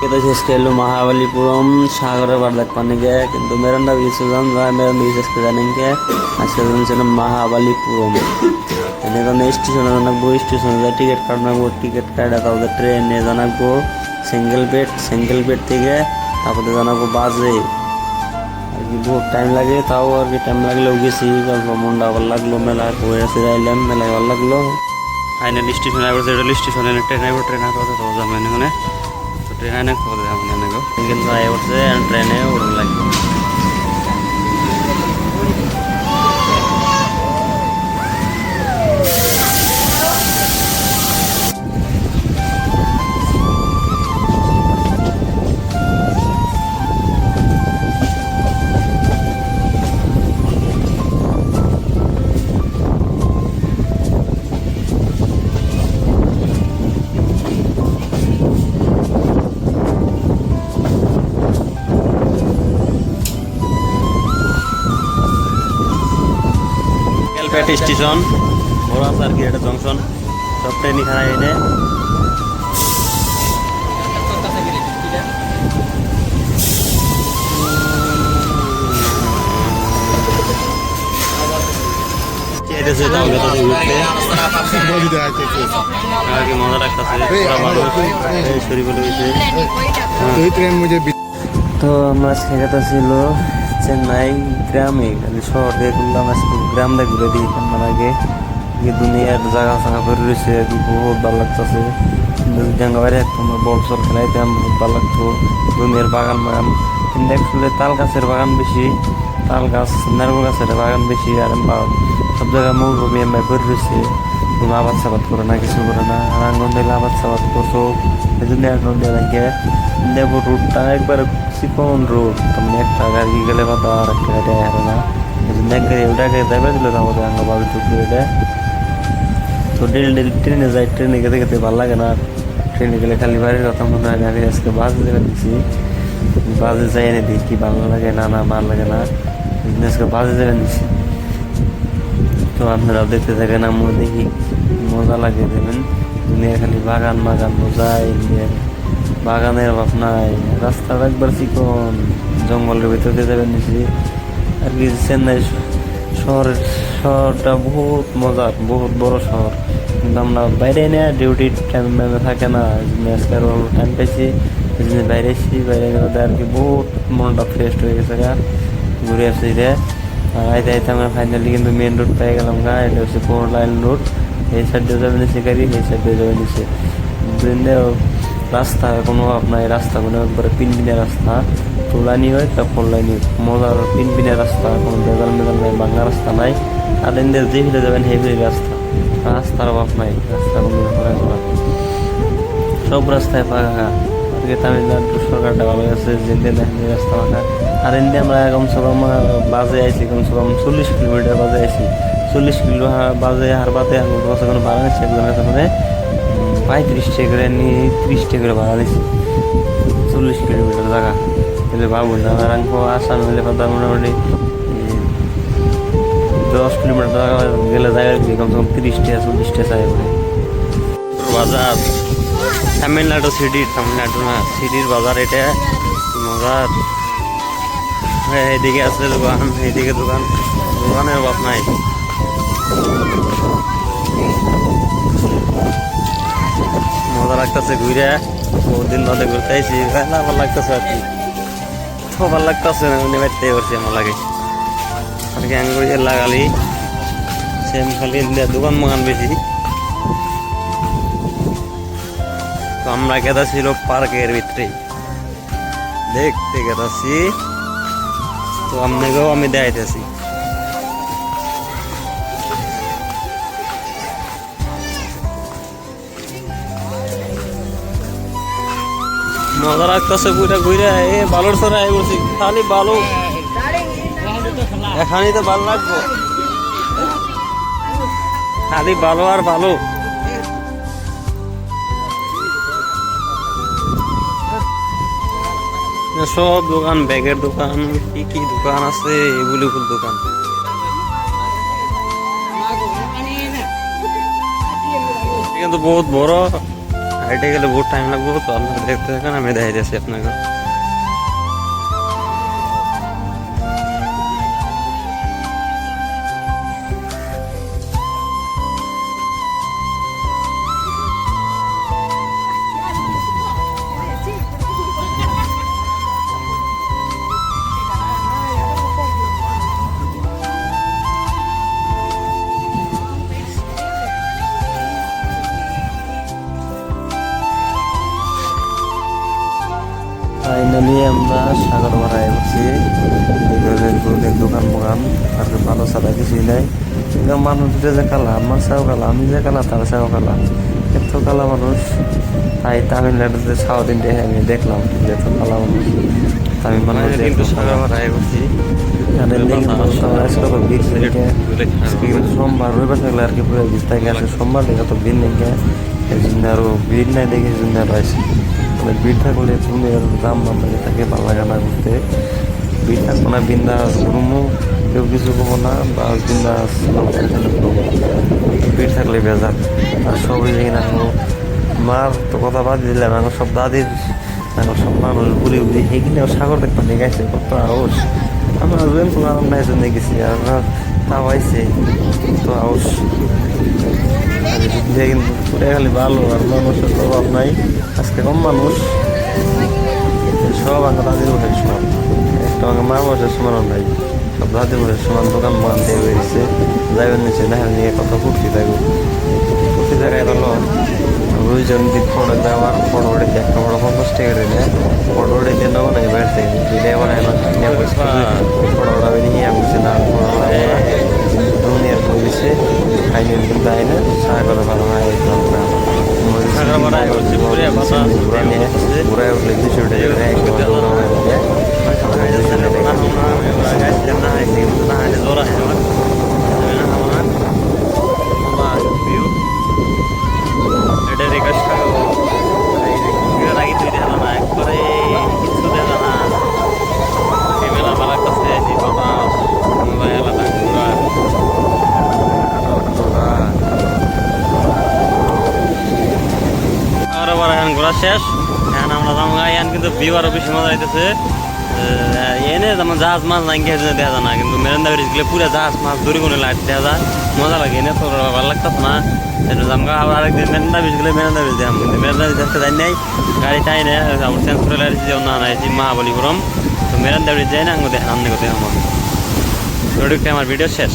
kita sih Mahabalipuram সাগরের পাড় দেখবার নিকে কিন্তু মেরান্ডা বিচ মেরান্ডা বিচ জানেন কে আজকে ছিল মহাবালিপুরম এখানে স্টেশনে জানাবো স্টেশনে টিকিট কাটবো টিকিট কাটা তারপরে ট্রেনে জানাবো সিঙ্গেল বেড থেকে তারপরে জানাবো বাজে আর কি বহুত টাইম লাগে তাও আর কি টাইম লাগলেও গেছি মনটা ভালো লাগলো মেলা ঘুরে ফিরাইলাম মেলায় ভালো লাগলো ফাইনাল স্টেশনে আবার রেল স্টেশনে ট্রেনে কথা তো যাবেন এখানে ট্রেনে করে যাবেন এনেগো কিন্তু আই উঠছে ট্রেনে উড়ন লাগবে পেট স্টেশন বড় আছে আর কি এটা জংশন সব ট্রেন এখানে এনে মজা লাগতেছে তো আমরা সেখানে ছিল চেন্নাই গ্রামে শহর দিয়ে ঘুরলাম আজকে গ্রামটা ঘুরে দিই আমার আগে দুনিয়ার জায়গা ফাঁকা করে রয়েছে বহুত ভালো লাগতেছে জাঙ্গা বাইরে তোমার বল সল খেলাইতে বহুত ভালো লাগতো দুনিয়ার বাগান কিন্তু অ্যাকচুয়ালি তাল গাছের বাগান বেশি তাল গাছ নারকেল গাছের বাগান বেশি আর সব জায়গায় মৌরুভূমি এমআই করে রয়েছে কোনো আবাদ সাবাদ করে না কিছু করে না আর আঙ্গন দিলে আবাদ সাবাদ করছো এই জন্য আঙ্গন দিয়ে লাগে দেখো রোডটা একবার চিকন রোড তেমনি একটা গাড়ি গেলে বা আর একটা গাড়ি হারে না এই জন্য এক গাড়ি ওটাকে যাবে দিল আমাদের আঙ্গ বাবু টুকু এটা তো ট্রেনে যাই ট্রেনে গেতে গেতে ভালো লাগে না ট্রেনে গেলে খালি বাড়ির কথা মনে হয় আমি আজকে বাসে যাবে দিচ্ছি বাসে যাই এনে দিই কি ভালো লাগে না ভালো লাগে না আজকে বাসে যাবে দিচ্ছি তো আপনারাও দেখতে থাকেন আমিও দেখি মজা লাগে দেবেন দুনিয়া খালি বাগান মজা বাগানের অভাব নাই রাস্তাটা একবার চিকন জঙ্গলের ভিতরে যাবেন নিচ্ছি আর কি চেন্নাই শহরটা বহুত মজার বহুত বড় শহর কিন্তু আমরা বাইরে নিয়ে ডিউটির টাইম থাকে না আজকে আরো টাইম পেয়েছি এই জন্য বাইরে এসেছি বাইরে আর কি বহুত মনটা ফ্রেশ হয়ে গেছে গা ঘুরে আসছি রে আর আইতে আমরা ফাইনালি কিন্তু মেন রোড পেয়ে গেলাম গা এটা হচ্ছে 4 লাইন রোড এই সাইডে যাবে নিচে গাড়ি এই সাইডে যাবে নিচে রাস্তা কোনো অভাব নাই রাস্তা কোনো একবারে পিনপিনের রাস্তা 2 লাইনই হয় তা 4 লাইনই মজার পিনপিনের রাস্তা কোনো বেজাল নাই বাংলা রাস্তা নাই আর এদের যে ফিরে যাবেন হেভি রাস্তার অভাব নাই রাস্তা কোনো সব রাস্তায় ফাঁকা আজকে তামিলনাড়ু সরকারটা ভালো গেছে যেতে দেখেন রাস্তা ফাঁকা আর এমনি আমরা কমসে কম বাজে আইছি কমসে কম 40 কিলোমিটার বাজে আইছি 40 কিলো বাজে আর বাদে কোনো ভাড়া নিচ্ছে মানে 35 টাকা করে নিয়ে 30 টাকা করে ভাড়া দিচ্ছি 40 কিলোমিটার জায়গা তাহলে ভাবুন আমার আসাম হলে কথা মোটামুটি 10 কিলোমিটার জায়গা গেলে জায়গা কমসে কম 30 টাকা 40 টাকা চাই করে বাজার তামিলনাড়ু না সিটির বাজার এটা মজার এইদিকে আছে দোকান এইদিকে দোকানের অভাব নাই মজা লাগতেছে ঘুরে বহুদিন বাদে ঘুরতে আইসি না ভালো লাগতেছে আর কি তো ভালো লাগতেছে না উনি বাইতে করছি আমার লাগে আর কি আঙ্গুর লাগালি সেম খালি দোকান মোকান বেশি তো আমরা গেদা ছিল পার্কের ভিতরে দেখতে গেদাছি তো আপনাকেও আমি দেখাইতেছি মজা লাগতেছে ঘুরে এ বালুর সরে আই বলছি খালি বালু এখানেই তো ভালো লাগবো খালি ভালো আর ভালো সব দোকান ব্যাগের দোকান কি দোকান আছে এগুলি দোকান কিন্তু বহুত বড় হাইটে গেলে বহুত টাইম লাগবে, তো আপনারা দেখতে থাকেন, আমি দেখাই দিচ্ছি আপনাকে। ফাইনালি আমরা সাগর পাড়ায় উঠছি। দোকান মোকান আর ভালো ছাড়া কিছুই নাই। মানুষ দুটো যে কালা, আমার সাও কালা, আমি যে কালা তার সাও কালা, এত কালা মানুষ। তাই তামিলনাড়ুতে সাউথ ইন্ডিয়া আমি দেখলাম যে এত কালা মানুষ। তামিল মানুষ সাগর পাড়ায় উঠছি। সোমবার রবিবার থাকলে আর কি পুরো ভিড় থাকে, আছে সোমবার থেকে তো ভিড় নেই, এই জন্য আরো ভিড় নাই দেখে এই জন্য আরো আসে। ভিড় থাকলে তুমি আর দাম দাম লাগে থাকে, ভালো লাগে না ঘুরতে। ভিড় থাকবো না, বিন্দাস ঘুরমো, কেউ কিছু করবো না, বা বিন্দাস ভিড় থাকলে বেজার। আর সবই দেখি না মার তো কথা বাদ দিলাম, এখন সব দাদির, এখন সব মানুষ ঘুরে ঘুরে এইখানে সাগর দেখতে নিয়ে গেছে, কত আউস। আমরা আসবেন তো আরাম নাই জন্য গেছি, আর তাও আইসে তো আউস। কিন্তু পুরে খালি ভালো, আর মানুষের অভাব নাই, আজকে কম মানুষ। সব আমরা দাদির বসে সমান, একটা আমাকে মা বসে সমানও নাই, সব দাদির বসে সমান। দোকান মান দিয়ে বেরিয়েছে, যাইবেন নিচে দেখা নিয়ে কত ফুর্তি থাকবো। ফুর্তি জায়গায় হলো দুইজন দিক ফটো দেওয়ার, ফটো উঠে দিয়ে একটা বড় 50 টাকা দিলে ফটো উঠে দিয়ে নেবো নাকি বেড়ে থেকে ভিডিও বানায় না, ফটো উঠাবে নিয়ে বুঝছে না, দুনিয়ার পরিবেশে খাইলে কিন্তু আইনে সাগর ভালো হয়। ঘুরে উঠলে 200 ঘোরা শেষ। এখন আমরা যাবো এখন, কিন্তু ভিউ আরো বেশি মজা হইতেছে। এনে যেমন জাহাজ মাছ নাই দেখা যায় না, কিন্তু মেরেন্দা ব্রিজ গেলে পুরো জাহাজ মাছ দড়ি কোনো লাইট দেখা যায়, মজা লাগে। এনে তো ভালো লাগতো না, সেটা জামগা আবার আরেকদিন মেরেন্দা ব্রিজ গেলে মেরেন্দা ব্রিজ দেখাম, কিন্তু মেরেন্দা ব্রিজ দেখতে যাই নাই, গাড়ি টাই নেই, আমার চেঞ্জ করে লাগছে যে না নাই মহাবলীপুরম, তো মেরেন্দা ব্রিজ যাই না, আঙ্গ দেখাম আমার ভিডিও শেষ।